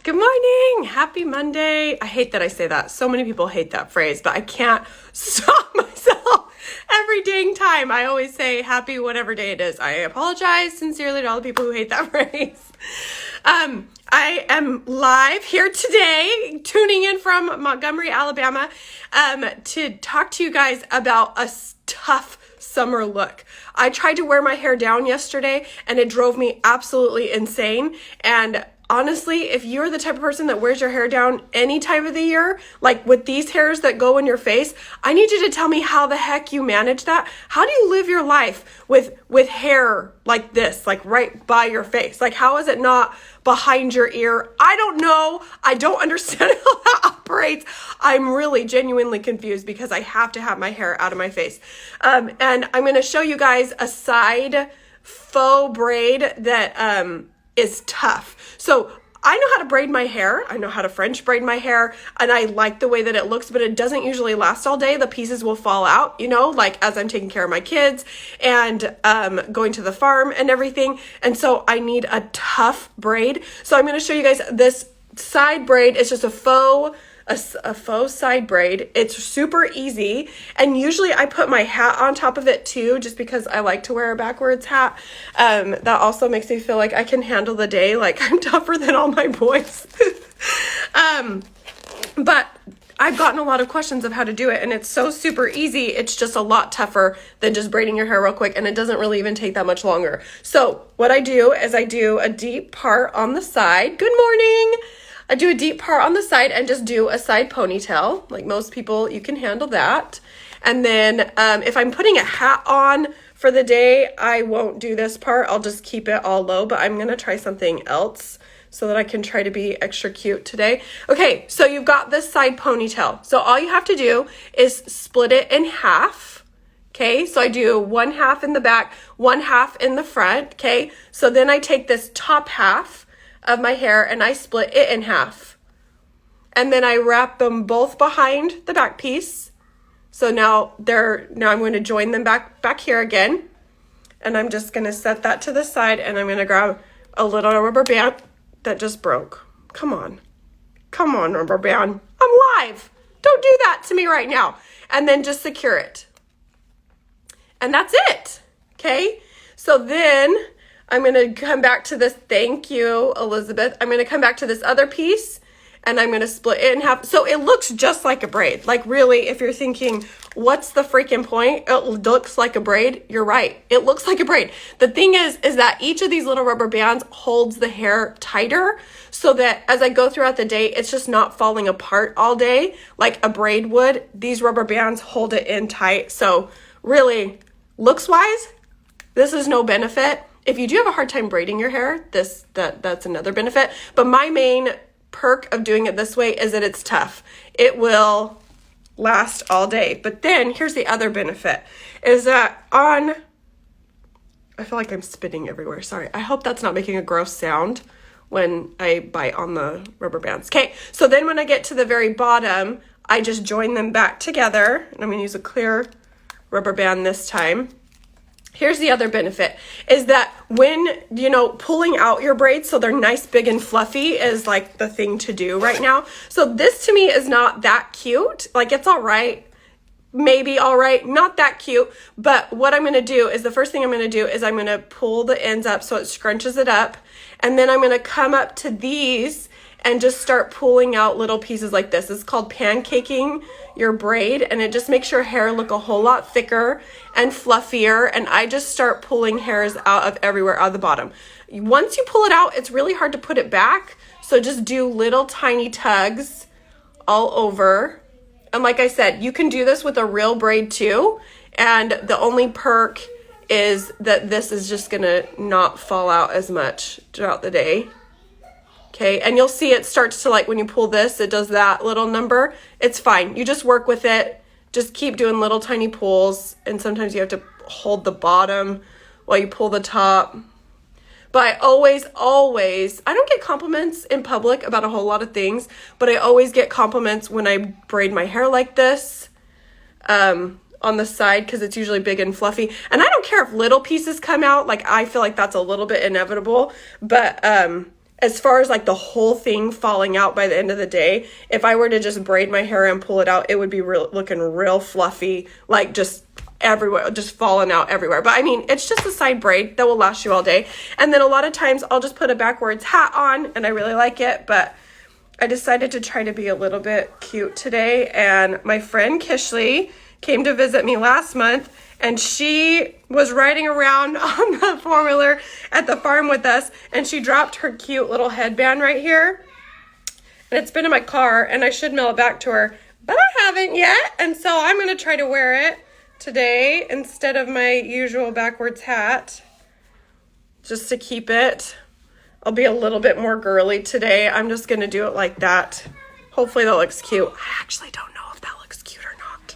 Good morning. Happy Monday. I hate that I say that. So many people hate that phrase, but I can't stop myself every dang time. I always say happy whatever day it is. I apologize sincerely to all the people who hate that phrase. I am live here today, tuning in from Montgomery, Alabama, to talk to you guys about a tough summer look. I tried to wear my hair down yesterday and it drove me absolutely insane. And honestly, if you're the type of person that wears your hair down any time of the year, like with these hairs that go in your face, I need you to tell me how the heck you manage that. How do you live your life with hair like this, like right by your face? Like, how is it not behind your ear? I don't know. I don't understand how that operates. I'm really genuinely confused because I have to have my hair out of my face. And I'm going to show you guys a side faux braid that is tough. So I know how to braid my hair. I know how to French braid my hair, and I like the way that it looks, but it doesn't usually last all day. The pieces will fall out, you know, like as I'm taking care of my kids and going to the farm and everything. And so I need a tough braid. So I'm going to show you guys this side braid. It's just a faux side braid. It's super easy, and usually I put my hat on top of it too, just because I like to wear a backwards hat. That also makes me feel like I can handle the day, like I'm tougher than all my boys. But I've gotten a lot of questions of how to do it, and it's so super easy. It's just a lot tougher than just braiding your hair real quick, and it doesn't really even take that much longer. So what I do is I do a deep part on the side. Good morning. I do a deep part on the side and just do a side ponytail. Like most people, you can handle that. And then if I'm putting a hat on for the day, I won't do this part. I'll just keep it all low, but I'm going to try something else so that I can try to be extra cute today. Okay, so you've got this side ponytail. So all you have to do is split it in half. Okay, so I do one half in the back, one half in the front. Okay, so then I take this top half of my hair and I split it in half, and then I wrap them both behind the back piece. So now I'm going to join them back here again, and I'm just going to set that to the side, and I'm going to grab a little rubber band that just broke. Come on rubber band, I'm live, don't do that to me right now. And then just secure it, and that's it. Okay, so then I'm going to come back to this. Thank you, Elizabeth. I'm going to come back to this other piece, and I'm going to split it in half. So it looks just like a braid. Like really, if you're thinking, what's the freaking point? It looks like a braid. You're right. It looks like a braid. The thing is that each of these little rubber bands holds the hair tighter so that as I go throughout the day, it's just not falling apart all day like a braid would. These rubber bands hold it in tight. So really, looks-wise, this is no benefit. If you do have a hard time braiding your hair, that's another benefit. But my main perk of doing it this way is that it's tough. It will last all day. But then here's the other benefit is that I feel like I'm spitting everywhere. Sorry. I hope that's not making a gross sound when I bite on the rubber bands. Okay. So then when I get to the very bottom, I just join them back together, and I'm going to use a clear rubber band this time. Here's the other benefit is that when, pulling out your braids so they're nice, big, and fluffy is like the thing to do right now. So this to me is not that cute. Like it's all right, maybe all right, not that cute. But what I'm going to do is the first thing I'm going to do is I'm going to pull the ends up so it scrunches it up. And then I'm going to come up to these and just start pulling out little pieces like this. It's called pancaking your braid, and it just makes your hair look a whole lot thicker and fluffier. And I just start pulling hairs out of everywhere out of the bottom. Once you pull it out, it's really hard to put it back. So just do little tiny tugs all over. And like I said, you can do this with a real braid too. And the only perk is that this is just gonna not fall out as much throughout the day. Okay, and you'll see it starts to, like, when you pull this, it does that little number. It's fine. You just work with it. Just keep doing little tiny pulls, and sometimes you have to hold the bottom while you pull the top. But I always, I don't get compliments in public about a whole lot of things, but I always get compliments when I braid my hair like this on the side, because it's usually big and fluffy. And I don't care if little pieces come out. Like, I feel like that's a little bit inevitable, but as far as like the whole thing falling out by the end of the day, if I were to just braid my hair and pull it out, it would be looking real fluffy, like just everywhere, just falling out everywhere. But I mean, it's just a side braid that will last you all day. And then a lot of times I'll just put a backwards hat on, and I really like it, but I decided to try to be a little bit cute today. And my friend Kishley came to visit me last month, and she was riding around on the four-wheeler at the farm with us, and she dropped her cute little headband right here. And it's been in my car, and I should mail it back to her, but I haven't yet. And so I'm going to try to wear it today instead of my usual backwards hat, just to keep it. I'll be a little bit more girly today. I'm just going to do it like that. Hopefully that looks cute. I actually don't know if that looks cute or not.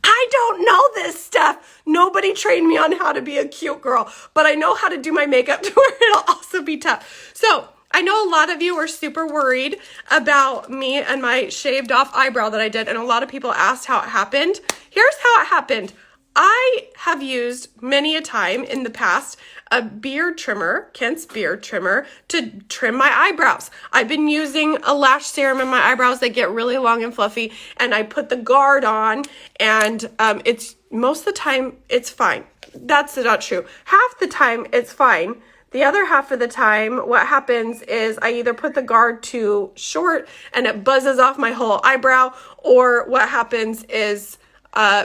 I don't know this stuff. Nobody trained me on how to be a cute girl, but I know how to do my makeup to where it'll also be tough. So I know a lot of you were super worried about me and my shaved off eyebrow that I did, and a lot of people asked how it happened. Here's how it happened. I have used many a time in the past a beard trimmer, Kent's beard trimmer, to trim my eyebrows. I've been using a lash serum in my eyebrows that get really long and fluffy, and I put the guard on, and it's most of the time it's fine. That's not true. Half the time it's fine. The other half of the time, what happens is I either put the guard too short and it buzzes off my whole eyebrow, or what happens is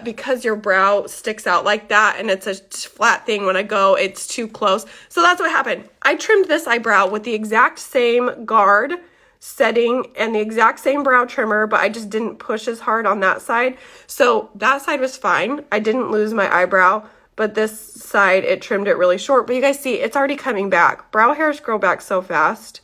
because your brow sticks out like that and it's a flat thing when I go, it's too close. So that's what happened. I trimmed this eyebrow with the exact same guard setting and the exact same brow trimmer, but I just didn't push as hard on that side. So that side was fine. I didn't lose my eyebrow, but this side, it trimmed it really short. But you guys see, it's already coming back. Brow hairs grow back so fast,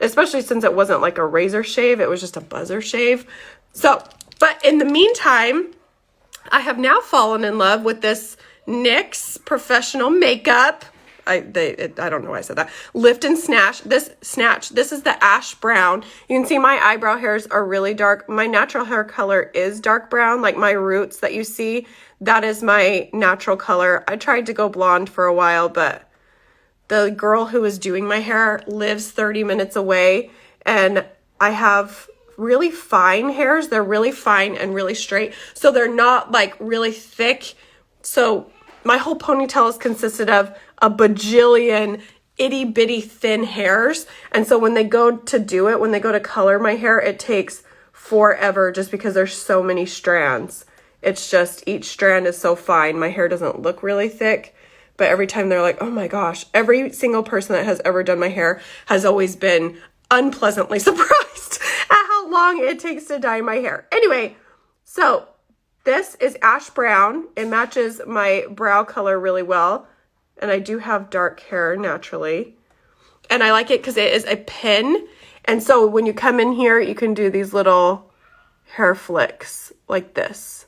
especially since it wasn't like a razor shave. It was just a buzzer shave. So, but in the meantime, I have now fallen in love with this NYX Professional Makeup. I don't know why I said that. Lift and Snatch. This is the ash brown. You can see my eyebrow hairs are really dark. My natural hair color is dark brown, like my roots that you see. That is my natural color. I tried to go blonde for a while, but the girl who was doing my hair lives 30 minutes away, and I have really fine hairs. They're really fine and really straight, so they're not like really thick. So my whole ponytail is consisted of a bajillion itty bitty thin hairs, and so when they go to do it, when they go to color my hair, it takes forever just because there's so many strands. It's just each strand is so fine. My hair doesn't look really thick, but every time they're like, oh my gosh, every single person that has ever done my hair has always been unpleasantly surprised at how long it takes to dye my hair. Anyway, so this is ash brown. It matches my brow color really well, and I do have dark hair naturally, and I like it because it is a pin, and so when you come in here, you can do these little hair flicks like this.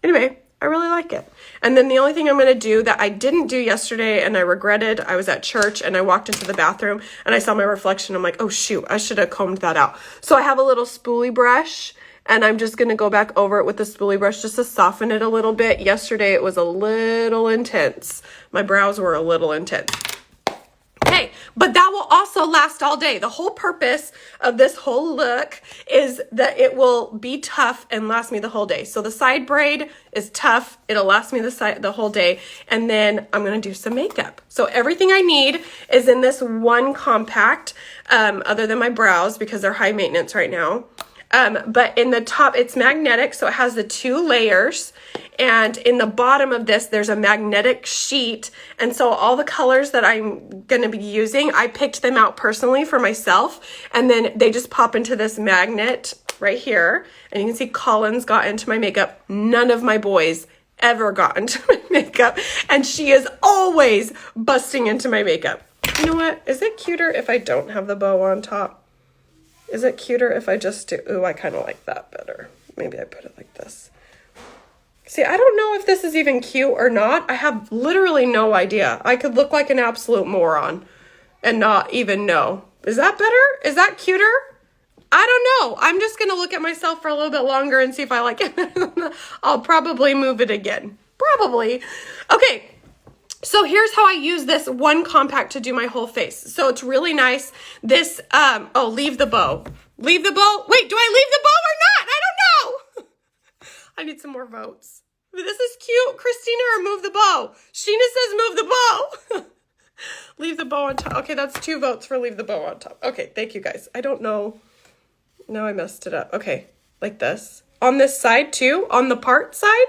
Anyway, I really like it. And then the only thing I'm going to do that I didn't do yesterday and I regretted, I was at church and I walked into the bathroom and I saw my reflection. I'm like, oh shoot, I should have combed that out. So I have a little spoolie brush, and I'm just going to go back over it with the spoolie brush just to soften it a little bit. Yesterday it was a little intense. My brows were a little intense. Okay, but that will also last all day. The whole purpose of this whole look is that it will be tough and last me the whole day. So the side braid is tough. It'll last me the whole day. And then I'm going to do some makeup. So everything I need is in this one compact, other than my brows because they're high maintenance right now. But in the top, it's magnetic, so it has the 2 layers, and in the bottom of this, there's a magnetic sheet, and so all the colors that I'm going to be using, I picked them out personally for myself, and then they just pop into this magnet right here, and you can see Collins got into my makeup. None of my boys ever got into my makeup, and she is always busting into my makeup. You know what? Is it cuter if I don't have the bow on top? Is it cuter if I just do, ooh, I kind of like that better. Maybe I put it like this. See, I don't know if this is even cute or not. I have literally no idea. I could look like an absolute moron and not even know. Is that better? Is that cuter? I don't know. I'm just going to look at myself for a little bit longer and see if I like it. I'll probably move it again. Probably. Okay. So here's how I use this one compact to do my whole face. So it's really nice. This, oh, leave the bow. Leave the bow. Wait, do I leave the bow or not? I don't know. I need some more votes. This is cute. Christina, or move the bow. Sheena says move the bow. Leave the bow on top. Okay, that's 2 votes for leave the bow on top. Okay, thank you guys. I don't know. Now I messed it up. Okay, like this. On this side too, on the part side.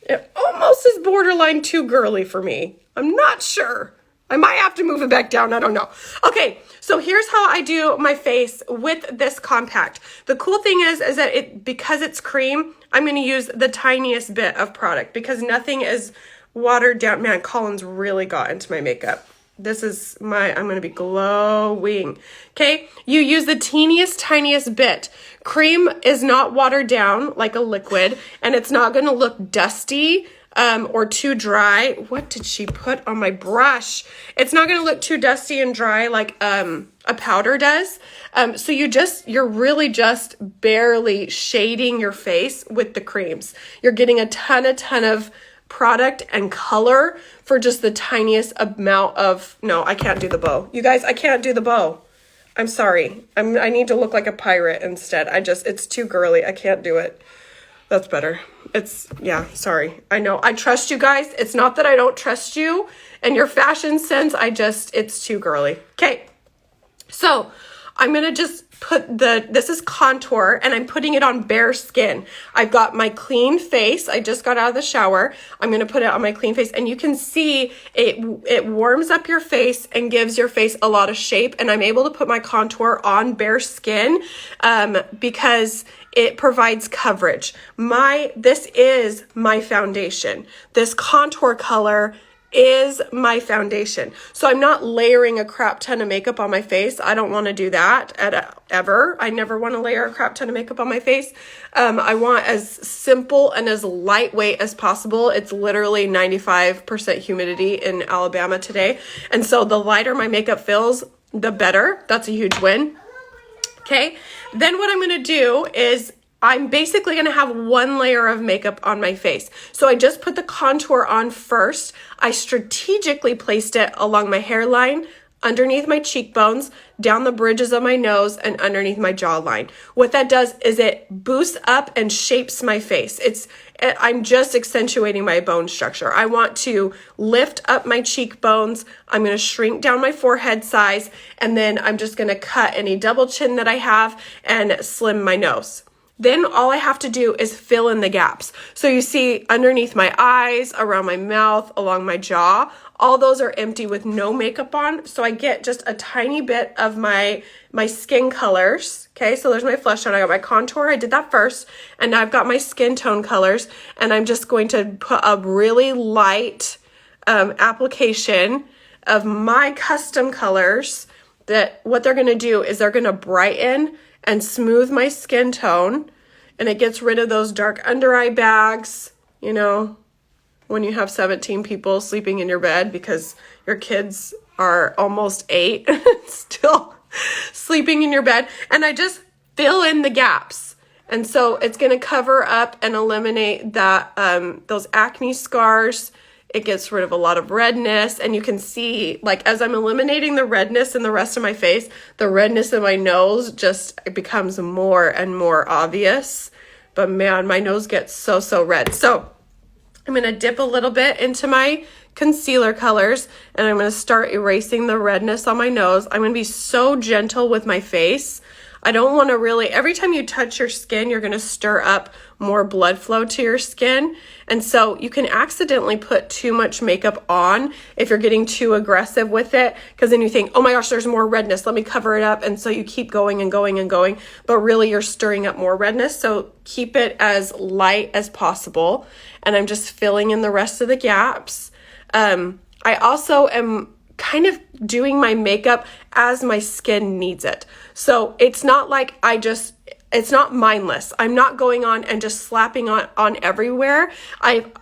It almost is borderline too girly for me. I'm not sure. I might have to move it back down. I don't know. Okay, so here's how I do my face with this compact. The cool thing is that because it's cream, I'm going to use the tiniest bit of product because nothing is watered down. Man, Colin's really got into my makeup. This is I'm going to be glowing. Okay, you use the teeniest, tiniest bit. Cream is not watered down like a liquid, and it's not going to look dusty or too dry. What did she put on my brush? It's not going to look too dusty and dry like a powder does. So you're really just barely shading your face with the creams. You're getting a ton of product and color for just the tiniest amount of, no, I can't do the bow. You guys, I can't do the bow. I'm sorry. I need to look like a pirate instead. It's too girly. I can't do it. That's better. Yeah, sorry. I know. I trust you guys. It's not that I don't trust you and your fashion sense. It's too girly. Okay. So I'm going to just put this is contour, and I'm putting it on bare skin. I've got my clean face. I just got out of the shower. I'm going to put it on my clean face, and you can see it warms up your face and gives your face a lot of shape, and I'm able to put my contour on bare skin because it provides coverage. This is my foundation. This contour color is my foundation. So I'm not layering a crap ton of makeup on my face. I don't want to do that ever. I never want to layer a crap ton of makeup on my face. I want as simple and as lightweight as possible. It's literally 95% humidity in Alabama today. And so the lighter my makeup feels, the better. That's a huge win. Okay. Then what I'm going to do is I'm basically going to have 1 layer of makeup on my face. So I just put the contour on first. I strategically placed it along my hairline, underneath my cheekbones, down the bridges of my nose, and underneath my jawline. What that does is it boosts up and shapes my face. I'm just accentuating my bone structure. I want to lift up my cheekbones. I'm going to shrink down my forehead size, and then I'm just going to cut any double chin that I have and slim my nose. Then all I have to do is fill in the gaps. So you see underneath my eyes, around my mouth, along my jaw, all those are empty with no makeup on. So I get just a tiny bit of my skin colors. Okay, so there's my flesh tone. I got my contour. I did that first. And now I've got my skin tone colors. And I'm just going to put a really light application of my custom colors that what they're going to do is they're going to brighten and smooth my skin tone, and it gets rid of those dark under eye bags, when you have 17 people sleeping in your bed because your kids are almost 8 still sleeping in your bed. And I just fill in the gaps. And so it's going to cover up and eliminate that those acne scars. It gets rid of a lot of redness, and you can see, like, as I'm eliminating the redness in the rest of my face, the redness in my nose just becomes more and more obvious. But man, my nose gets so red. So I'm going to dip a little bit into my concealer colors, and I'm going to start erasing the redness on my nose. I'm going to be so gentle with my face. I don't want to really, every time you touch your skin, you're going to stir up more blood flow to your skin. And so you can accidentally put too much makeup on if you're getting too aggressive with it, because then you think, oh my gosh, there's more redness, let me cover it up. And so you keep going and going and going, but really you're stirring up more redness. So keep it as light as possible. And I'm just filling in the rest of the gaps. I also am kind of doing my makeup as my skin needs it. So it's not like it's not mindless. I'm not going on and just slapping on everywhere.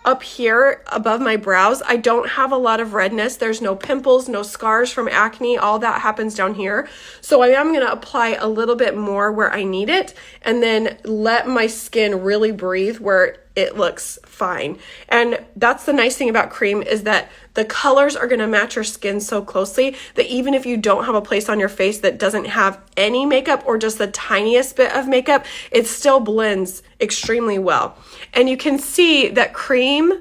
Up here above my brows, I don't have a lot of redness. There's no pimples, no scars from acne. All that happens down here. So I am going to apply a little bit more where I need it, and then let my skin really breathe where it looks fine. And that's the nice thing about cream, is that the colors are going to match your skin so closely that even if you don't have a place on your face that doesn't have any makeup or just the tiniest bit of makeup, it still blends extremely well. And you can see that cream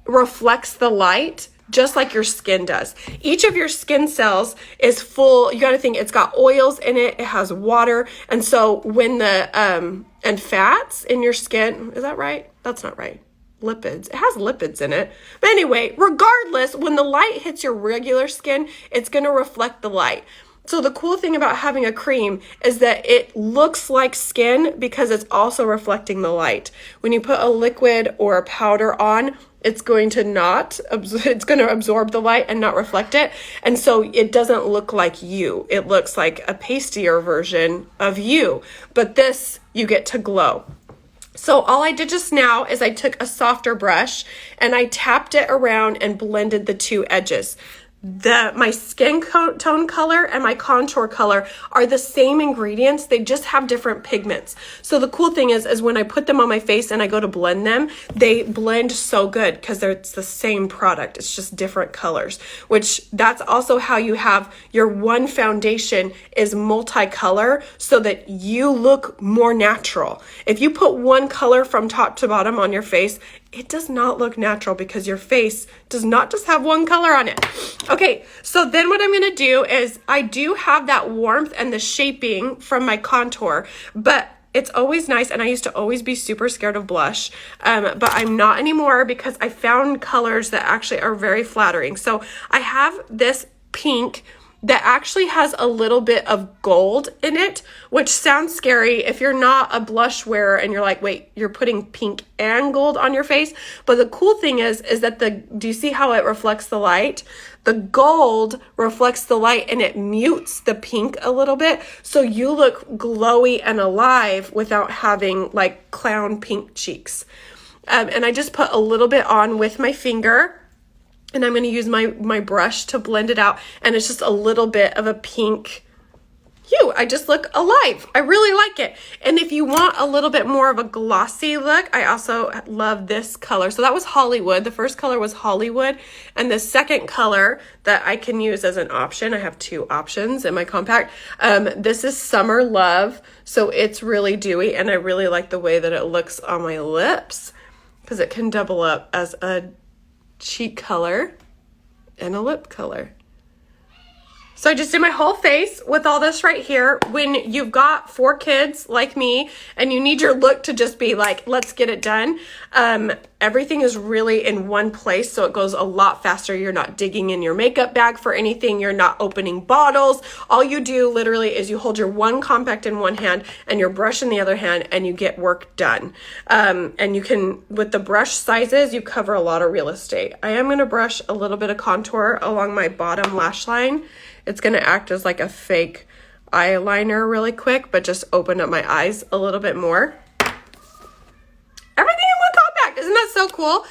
reflects the light just like your skin does. Each of your skin cells is full. You got to think it's got oils in it. It has water. And so when the, and fats in your skin, is that right? That's not right. Lipids. It has lipids in it. But anyway, regardless, when the light hits your regular skin, it's going to reflect the light. So the cool thing about having a cream is that it looks like skin because it's also reflecting the light. When you put a liquid or a powder on, it's going to absorb the light and not reflect it. And so it doesn't look like you. It looks like a pastier version of you. But this, you get to glow. So all I did just now is I took a softer brush and I tapped it around and blended the two edges. My skin tone color and my contour color are the same ingredients. They just have different pigments. So the cool thing is when I put them on my face and I go to blend them, they blend so good because it's the same product. It's just different colors, which that's also how you have your one foundation is multicolor so that you look more natural. If you put one color from top to bottom on your face, it does not look natural because your face does not just have one color on it. Okay, so then what I'm going to do is I do have that warmth and the shaping from my contour, but it's always nice, and I used to always be super scared of blush, but I'm not anymore because I found colors that actually are very flattering. So I have this pink that actually has a little bit of gold in it, which sounds scary if you're not a blush wearer and you're like, wait, you're putting pink and gold on your face. But the cool thing is that do you see how it reflects the light? The gold reflects the light and it mutes the pink a little bit. So you look glowy and alive without having like clown pink cheeks. And I just put a little bit on with my finger. And I'm going to use my brush to blend it out. And it's just a little bit of a pink hue. I just look alive. I really like it. And if you want a little bit more of a glossy look, I also love this color. So that was Hollywood. The first color was Hollywood. And the second color that I can use as an option, I have two options in my compact. This is Summer Love. So it's really dewy. And I really like the way that it looks on my lips because it can double up as a cheek color and a lip color. So I just did my whole face with all this right here. When you've got 4 kids like me and you need your look to just be like, let's get it done. Everything is really in one place, so it goes a lot faster. You're not digging in your makeup bag for anything. You're not opening bottles. All you do literally is you hold your one compact in one hand and your brush in the other hand and you get work done. And you can, with the brush sizes, you cover a lot of real estate. I am going to brush a little bit of contour along my bottom lash line. It's going to act as like a fake eyeliner really quick, but just open up my eyes a little bit more. Everything in one compact. Isn't that so cool?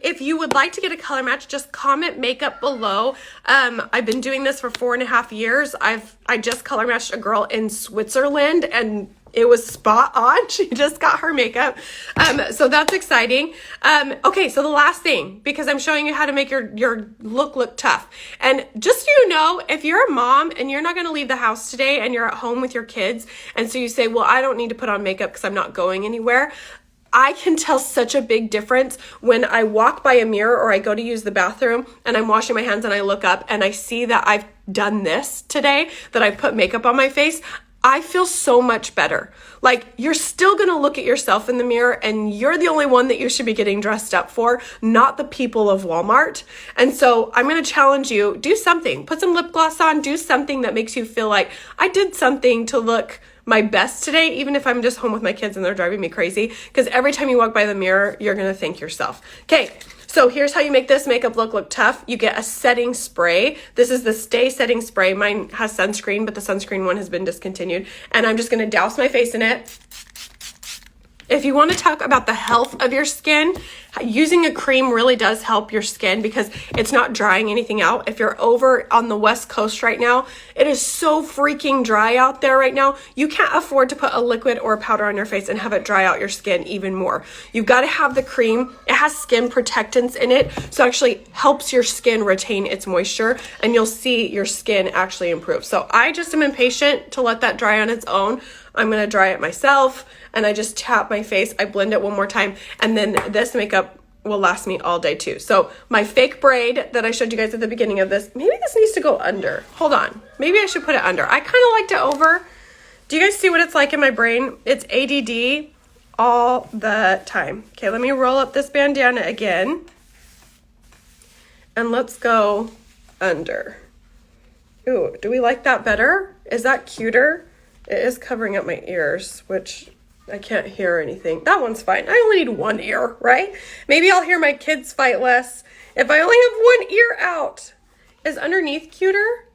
If you would like to get a color match, just comment makeup below. I've been doing this for 4.5 years. I just color matched a girl in Switzerland and it was spot on. She just got her makeup. So that's exciting. Okay, so the last thing, because I'm showing you how to make your look tough. And just so you know, if you're a mom and you're not going to leave the house today and you're at home with your kids, and so you say, well, I don't need to put on makeup because I'm not going anywhere. I can tell such a big difference when I walk by a mirror or I go to use the bathroom and I'm washing my hands and I look up and I see that I've done this today, that I've put makeup on my face. I feel so much better. Like, you're still going to look at yourself in the mirror and you're the only one that you should be getting dressed up for, not the people of Walmart. And so I'm going to challenge you, do something. Put some lip gloss on, do something that makes you feel like I did something to look my best today, even if I'm just home with my kids and they're driving me crazy. Because every time you walk by the mirror, you're going to thank yourself. Okay. So here's how you make this makeup look tough. You get a setting spray. This is the Stay Setting Spray. Mine has sunscreen, but the sunscreen one has been discontinued. And I'm just going to douse my face in it. If you want to talk about the health of your skin, Using a cream really does help your skin because it's not drying anything out. If you're over on the West Coast right now, it is so freaking dry out there right now. You can't afford to put a liquid or a powder on your face and have it dry out your skin even more. You've got to have the cream. It has skin protectants in it, so it actually helps your skin retain its moisture, and you'll see your skin actually improve. So I just am impatient to let that dry on its own. I'm going to dry it myself, and I just tap my face. I blend it one more time, and then this makeup will last me all day too. So my fake braid that I showed you guys at the beginning of this, maybe this needs to go under. Hold on. Maybe I should put it under. I kind of liked it over. Do you guys see what it's like in my brain? It's ADD all the time. Okay, let me roll up this bandana again, and let's go under. Ooh, do we like that better? Is that cuter? It is covering up my ears, which I can't hear anything. That one's fine. I only need one ear, right? Maybe I'll hear my kids fight less if I only have one ear out. Is underneath cuter?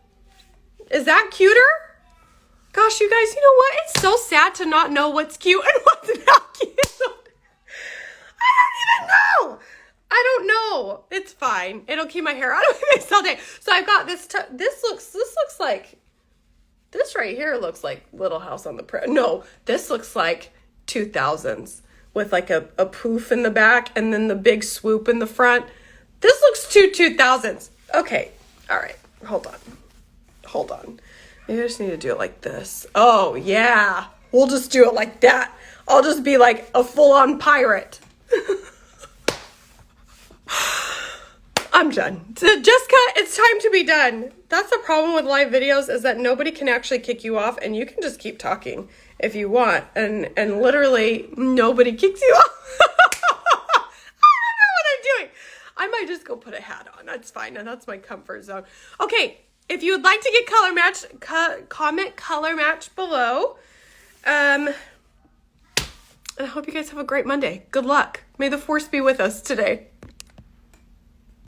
Is that cuter? Gosh, you guys, you know what? It's so sad to not know what's cute and what's not cute. I don't even know. I don't know. It's fine. It'll keep my hair out of my face all day. So I've got this. This looks like. This right here looks like Little House on the Prairie. No, this looks like 2000s with like a poof in the back and then the big swoop in the front. This looks too 2000s. Okay. All right. Hold on. Maybe I just need to do it like this. Oh, yeah. We'll just do it like that. I'll just be like a full-on pirate. I'm done. So Jessica, it's time to be done. That's the problem with live videos, is that nobody can actually kick you off, and you can just keep talking if you want, and literally nobody kicks you off. I don't know what I'm doing. I might just go put a hat on. That's fine, and that's my comfort zone. Okay, if you would like to get color matched, comment color match below. And I hope you guys have a great Monday. Good luck. May the force be with us today.